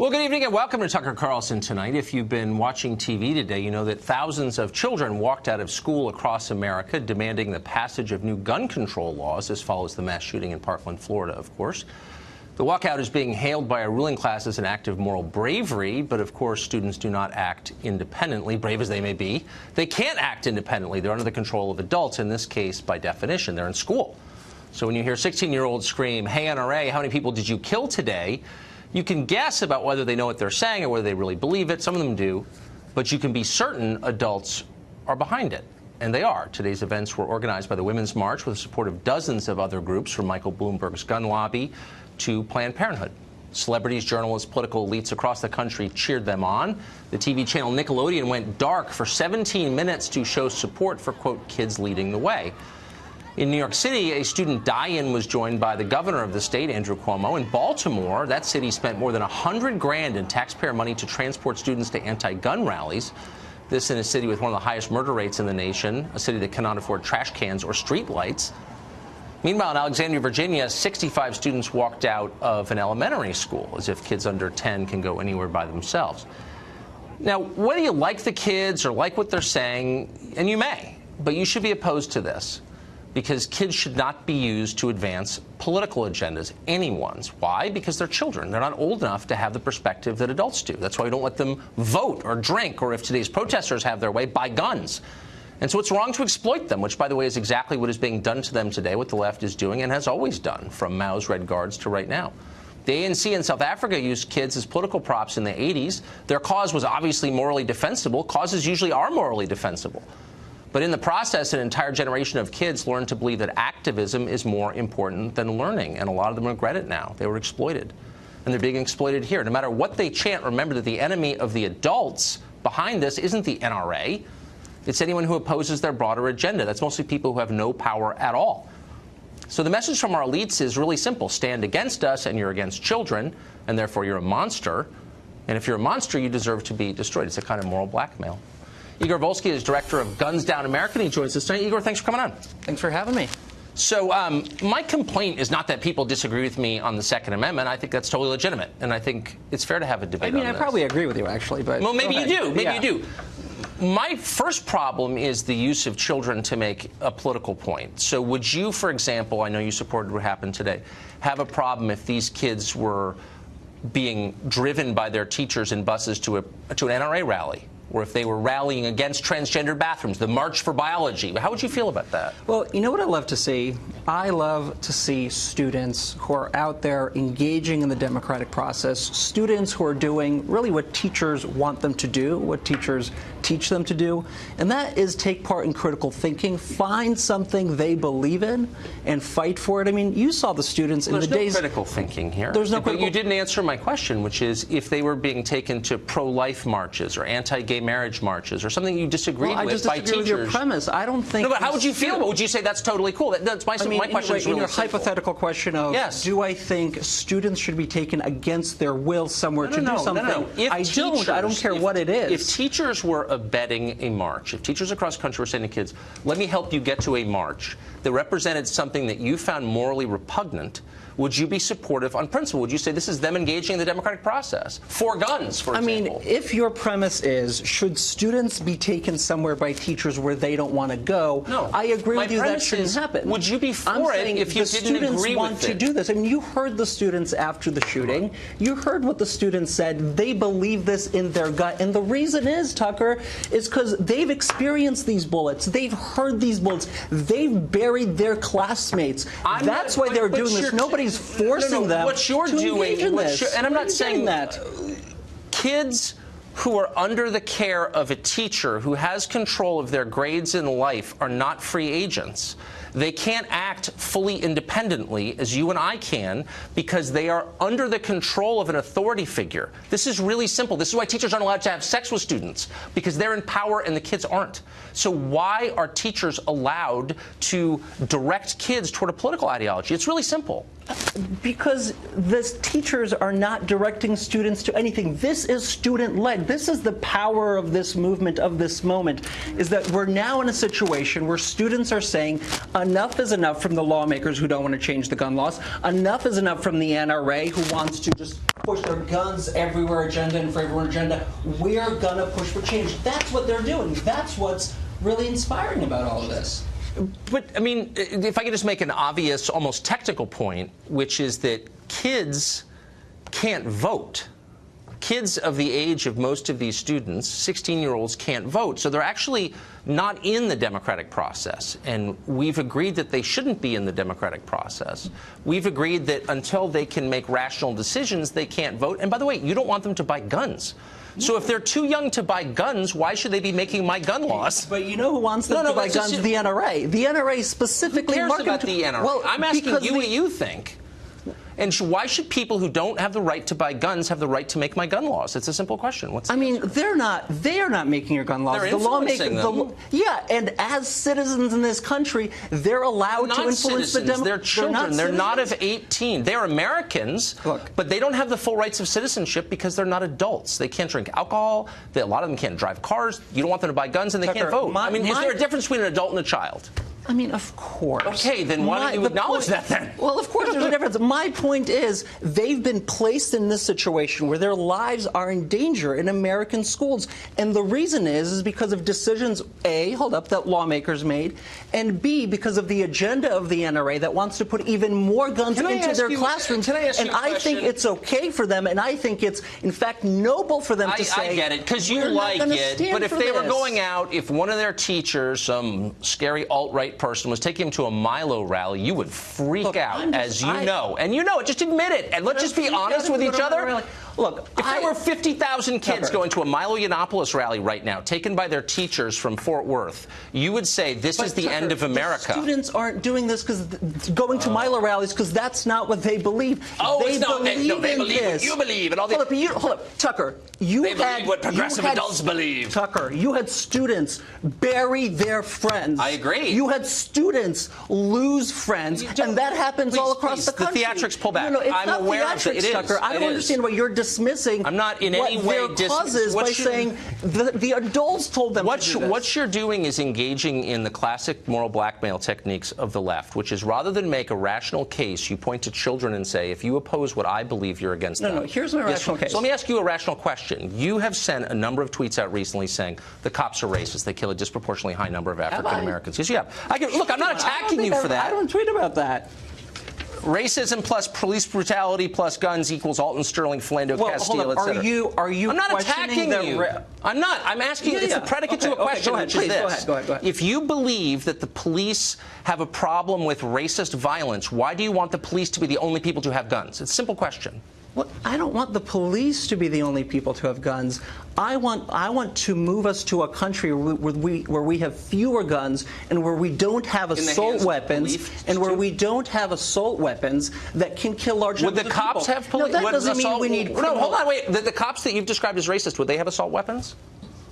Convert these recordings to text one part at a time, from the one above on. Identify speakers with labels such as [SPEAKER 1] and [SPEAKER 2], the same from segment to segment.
[SPEAKER 1] Well, good evening and welcome to Tucker Carlson tonight. If you've been watching TV today, you know that thousands of children walked out of school across America demanding the passage of new gun control laws. This follows the mass shooting in Parkland, Florida, of course. The walkout is being hailed by a ruling class as an act of moral bravery, but of course students do not act independently, brave as they may be. They can't act independently. They're under the control of adults. In this case, by definition, they're in school. So when you hear 16-year-olds scream, "Hey, NRA, how many people did you kill today?" you can guess about whether they know what they're saying or whether they really believe it. Some of them do. But you can be certain adults are behind it. And they are. Today's events were organized by the Women's March with the support of dozens of other groups, from Michael Bloomberg's gun lobby to Planned Parenthood. Celebrities, journalists, political elites across the country cheered them on. The TV channel Nickelodeon went dark for 17 minutes to show support for, quote, kids leading the way. In New York City, a student die-in was joined by the governor of the state, Andrew Cuomo. In Baltimore, that city spent more than $100 grand in taxpayer money to transport students to anti-gun rallies. This in a city with one of the highest murder rates in the nation, a city that cannot afford trash cans or street lights. Meanwhile, in Alexandria, Virginia, 65 students walked out of an elementary school, as if kids under 10 can go anywhere by themselves. Now, whether you like the kids or like what they're saying, and you may, but you should be opposed to this, because kids should not be used to advance political agendas, anyone's. Why? Because they're children. They're not old enough to have the perspective that adults do. That's why we don't let them vote or drink, or if today's protesters have their way, buy guns. And so it's wrong to exploit them, which, by the way, is exactly what is being done to them today, what the left is doing and has always done, from Mao's Red Guards to right now. The ANC in South Africa used kids as political props in the 80s. Their cause was obviously morally defensible. Causes usually are morally defensible. But in the process, an entire generation of kids learned to believe that activism is more important than learning, and a lot of them regret it now. They were exploited, and they're being exploited here. No matter what they chant, remember that the enemy of the adults behind this isn't the NRA. It's anyone who opposes their broader agenda. That's mostly people who have no power at all. So the message from our elites is really simple. Stand against us, and you're against children, and therefore you're a monster. And if you're a monster, you deserve to be destroyed. It's a kind of moral blackmail. Igor Volsky is director of Guns Down America, and he joins us tonight. Igor, thanks for coming on.
[SPEAKER 2] Thanks for having me.
[SPEAKER 1] So my complaint is not that people disagree with me on the Second Amendment. I think that's totally legitimate, and I think it's fair to have a debate on this.
[SPEAKER 2] I probably agree with you, actually. But
[SPEAKER 1] well, maybe you do. Maybe you do. My first problem is the use of children to make a political point. So would you, for example, I know you supported what happened today, have a problem if these kids were being driven by their teachers in buses to an NRA rally? Or if they were rallying against transgender bathrooms, the March for Biology. How would you feel about that?
[SPEAKER 2] Well, you know what I love to see? I love to see students who are out there engaging in the democratic process, students who are doing really what teachers want them to do, what teachers teach them to do, and that is take part in critical thinking, find something they believe in, and fight for it. I mean, you saw the students in the days...
[SPEAKER 1] There's no critical thinking here.
[SPEAKER 2] There's no
[SPEAKER 1] But you didn't answer my question, which is if they were being taken to pro-life marches or anti-gay marriage marches or something you disagreed with by teachers.
[SPEAKER 2] With your premise. I don't think...
[SPEAKER 1] No, but how would you feel? Would you say that's totally cool? That's my question is really
[SPEAKER 2] in your
[SPEAKER 1] simple.
[SPEAKER 2] hypothetical question of,
[SPEAKER 1] yes.
[SPEAKER 2] Do I think students should be taken against their will somewhere to do something?
[SPEAKER 1] No.
[SPEAKER 2] I don't care what it is.
[SPEAKER 1] If teachers were abetting a march, if teachers across the country were saying to kids, let me help you get to a march that represented something that you found morally repugnant, would you be supportive on principle? Would you say this is them engaging in the democratic process? For guns, for example.
[SPEAKER 2] I mean, if your premise is, should students be taken somewhere by teachers where they don't want to go,
[SPEAKER 1] no.
[SPEAKER 2] I agree with you that shouldn't happen.
[SPEAKER 1] Would you be for it if you didn't agree with it? The students want to do this. I mean, you heard the students after the shooting. You heard what the students said. They believe this in their gut. And the reason is, Tucker, is because they've experienced these bullets. They've heard these bullets. They've buried their classmates. That's why they're doing this. Nobody's forcing them what you're
[SPEAKER 2] to
[SPEAKER 1] doing,
[SPEAKER 2] engage in this.
[SPEAKER 1] And I'm not saying
[SPEAKER 2] that.
[SPEAKER 1] Kids who are under the care of a teacher who has control of their grades in life are not free agents. They can't act fully independently, as you and I can, because they are under the control of an authority figure. This is really simple. This is why teachers aren't allowed to have sex with students, because they're in power and the kids aren't. So why are teachers allowed to direct kids toward a political ideology? It's really simple.
[SPEAKER 2] Because the teachers are not directing students to anything. This is student-led. This is the power of this movement, of this moment, is that we're now in a situation where students are saying, enough is enough from the lawmakers who don't want to change the gun laws. Enough is enough from the NRA who wants to just push their guns everywhere agenda and for everyone agenda. We're going to push for change. That's what they're doing. That's what's really inspiring about all of this.
[SPEAKER 1] But, I mean, if I could just make an obvious, almost technical point, which is that kids can't vote. Kids of the age of most of these students, 16-year-olds, can't vote. So they're actually not in the democratic process. And we've agreed that they shouldn't be in the democratic process. We've agreed that until they can make rational decisions, they can't vote. And by the way, you don't want them to buy guns. So if they're too young to buy guns, why should they be making my gun laws?
[SPEAKER 2] But you know who wants them to buy guns? The NRA. The NRA specifically.
[SPEAKER 1] Who cares about the NRA? Well, I'm asking you what you think. And why should people who don't have the right to buy guns have the right to make my gun laws? It's a simple question.
[SPEAKER 2] I mean, they are not making your gun laws.
[SPEAKER 1] They're influencing them.
[SPEAKER 2] Yeah, and as citizens in this country, they're allowed to influence the democracy.
[SPEAKER 1] They're children. They're not of 18. They're Americans, but they don't have the full rights of citizenship because they're not adults. They can't drink alcohol. A lot of them can't drive cars. You don't want them to buy guns, and they can't vote. I mean, is there a difference between an adult and a child?
[SPEAKER 2] I mean, of course.
[SPEAKER 1] Okay, then why don't you acknowledge that then?
[SPEAKER 2] Well, of course there's a difference. My point is they've been placed in this situation where their lives are in danger in American schools. And the reason is because of decisions, A, that lawmakers made, and B, because of the agenda of the NRA that wants to put even more guns into their classrooms. And I think it's okay for them, and I think it's, in fact, noble for them to say,
[SPEAKER 1] I get it, because you like it. But if they were going out, if one of their teachers, some scary alt-right person, was taking him to a Milo rally, you would freak out, as you know. And you know it. Just admit it. And let's just be honest with each other.
[SPEAKER 2] Look,
[SPEAKER 1] if there were 50,000 kids going to a Milo Yiannopoulos rally right now, taken by their teachers from Fort Worth, you would say this is the end of America.
[SPEAKER 2] Students aren't doing this going to Milo rallies because that's not what they believe.
[SPEAKER 1] They believe what you believe. And all
[SPEAKER 2] hold up, Tucker.
[SPEAKER 1] They believe what progressive adults believe.
[SPEAKER 2] Tucker, you had students bury their friends.
[SPEAKER 1] I agree.
[SPEAKER 2] You had students lose friends, and that happens all across the country.
[SPEAKER 1] The theatrics pull back.
[SPEAKER 2] No, it's
[SPEAKER 1] I'm
[SPEAKER 2] not
[SPEAKER 1] aware of it. It is.
[SPEAKER 2] Tucker. I don't understand what you're dismissing.
[SPEAKER 1] I'm not in any way
[SPEAKER 2] dismissing by saying the adults told them to do this.
[SPEAKER 1] What you're doing is engaging in the classic moral blackmail techniques of the left, which is rather than make a rational case, you point to children and say, if you oppose what I believe, you're against them.
[SPEAKER 2] No, here's my rational case.
[SPEAKER 1] So let me ask you a rational question. You have sent a number of tweets out recently saying the cops are racist. They kill a disproportionately high number of African Americans. Yes, you have. Look, I'm not attacking you for that.
[SPEAKER 2] I don't tweet about that.
[SPEAKER 1] Racism plus police brutality plus guns equals Alton Sterling, Philando Castile, etc.
[SPEAKER 2] Are you?
[SPEAKER 1] I'm not attacking you. I'm not. I'm asking you. It's a predicate to a question, which is this:
[SPEAKER 2] Go ahead.
[SPEAKER 1] If you believe that the police have a problem with racist violence, why do you want the police to be the only people to have guns? It's a simple question.
[SPEAKER 2] Well, I don't want the police to be the only people to have guns. I want to move us to a country where we have fewer guns and where we don't have assault weapons that can kill large numbers of people.
[SPEAKER 1] Would the cops have police?
[SPEAKER 2] No, that doesn't mean we need criminal.
[SPEAKER 1] No, hold on, wait. The cops that you've described as racist, would they have assault weapons?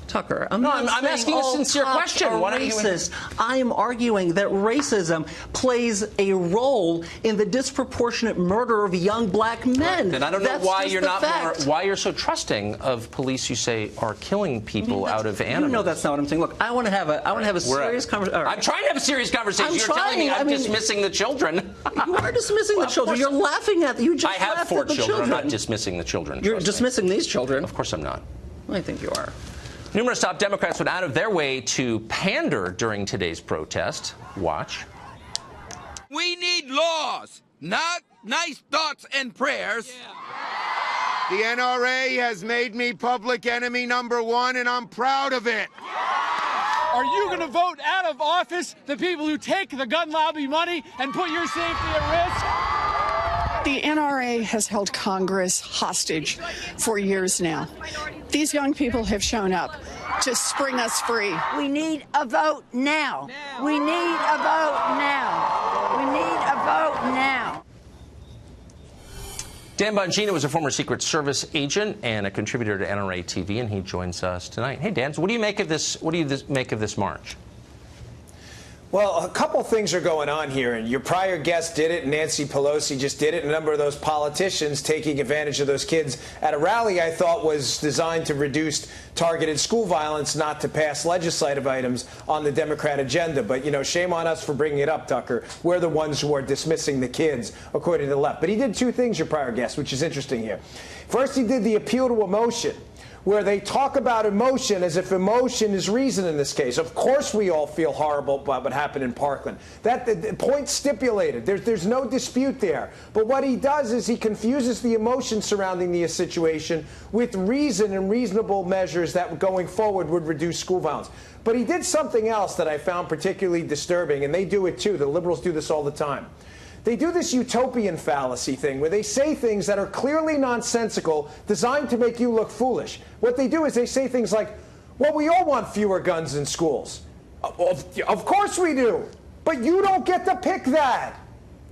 [SPEAKER 2] Tucker,
[SPEAKER 1] I'm asking a sincere question.
[SPEAKER 2] Why don't you? I am arguing that racism plays a role in the disproportionate murder of young black men.
[SPEAKER 1] Then I don't know why you're so trusting of police you say are killing people out of animals.
[SPEAKER 2] You know that's not what I'm saying. Look, I want to have a serious conversation.
[SPEAKER 1] I'm trying to have a serious conversation. You're telling me I'm dismissing the children.
[SPEAKER 2] You are dismissing the children. You're laughing at you.
[SPEAKER 1] I have 4 children. I'm not dismissing the children.
[SPEAKER 2] You're dismissing these children.
[SPEAKER 1] Of course I'm not.
[SPEAKER 2] I think you are.
[SPEAKER 1] Numerous top Democrats went out of their way to pander during today's protest. Watch.
[SPEAKER 3] We need laws, not nice thoughts and prayers.
[SPEAKER 4] The NRA has made me public enemy #1, and I'm proud of it.
[SPEAKER 5] Are you going to vote out of office the people who take the gun lobby money and put your safety at risk?
[SPEAKER 6] The NRA has held Congress hostage for years now. These young people have shown up to spring us free.
[SPEAKER 7] We need a vote now. We need a vote now. We need a vote now.
[SPEAKER 1] Dan Bongino was a former Secret Service agent and a contributor to NRA TV, and he joins us tonight. Hey, Dan, so what do you make of this? What do you make of this march?
[SPEAKER 8] Well, a couple things are going on here, and your prior guest did it, Nancy Pelosi just did it, and a number of those politicians taking advantage of those kids at a rally I thought was designed to reduce targeted school violence, not to pass legislative items on the Democrat agenda. But, you know, shame on us for bringing it up, Tucker. We're the ones who are dismissing the kids, according to the left. But he did two things, your prior guest, which is interesting here. First, he did the appeal to emotion, where they talk about emotion as if emotion is reason in this case. Of course we all feel horrible about what happened in Parkland. That the point stipulated. There's no dispute there. But what he does is he confuses the emotion surrounding the situation with reason and reasonable measures that going forward would reduce school violence. But he did something else that I found particularly disturbing, and they do it too. The liberals do this all the time. They do this utopian fallacy thing where they say things that are clearly nonsensical, designed to make you look foolish. What they do is they say things like, well, we all want fewer guns in schools. Of course we do. But you don't get to pick that.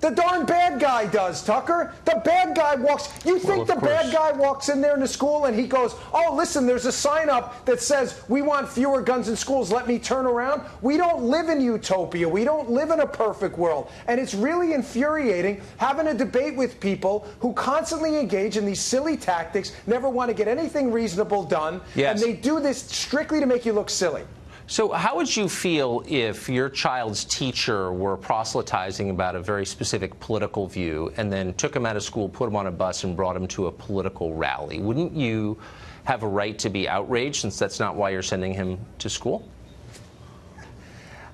[SPEAKER 8] The darn bad guy does, Tucker. The bad guy walks. You think the bad guy walks in there in the school and he goes, oh, listen, there's a sign up that says we want fewer guns in schools. Let me turn around. We don't live in utopia. We don't live in a perfect world. And it's really infuriating having a debate with people who constantly engage in these silly tactics, never want to get anything reasonable done.
[SPEAKER 1] Yes.
[SPEAKER 8] And they do this strictly to make you look silly.
[SPEAKER 1] So how would you feel if your child's teacher were proselytizing about a very specific political view and then took him out of school, put him on a bus, and brought him to a political rally? Wouldn't you have a right to be outraged, since that's not why you're sending him to school?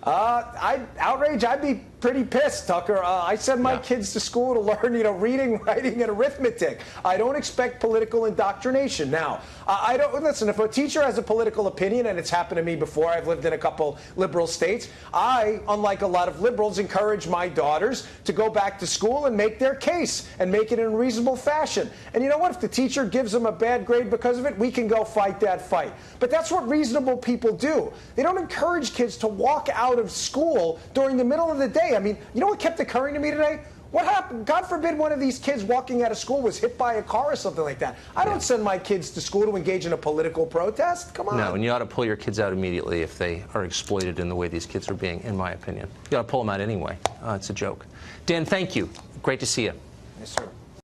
[SPEAKER 8] I'd be pretty pissed, Tucker. I send my kids to school to learn, reading, writing, and arithmetic. I don't expect political indoctrination. Now, I don't listen. If a teacher has a political opinion, and it's happened to me before, I've lived in a couple liberal states. I, unlike a lot of liberals, encourage my daughters to go back to school and make their case and make it in a reasonable fashion. And you know what? If the teacher gives them a bad grade because of it, we can go fight that fight. But that's what reasonable people do. They don't encourage kids to walk out of school during the middle of the day. I mean, you know what kept occurring to me today? What happened? God forbid one of these kids walking out of school was hit by a car or something like that. I don't send my kids to school to engage in a political protest. Come on.
[SPEAKER 1] No, and you ought to pull your kids out immediately if they are exploited in the way these kids are being, in my opinion. You ought to pull them out anyway. It's a joke. Dan, thank you. Great to see you.
[SPEAKER 8] Yes, sir.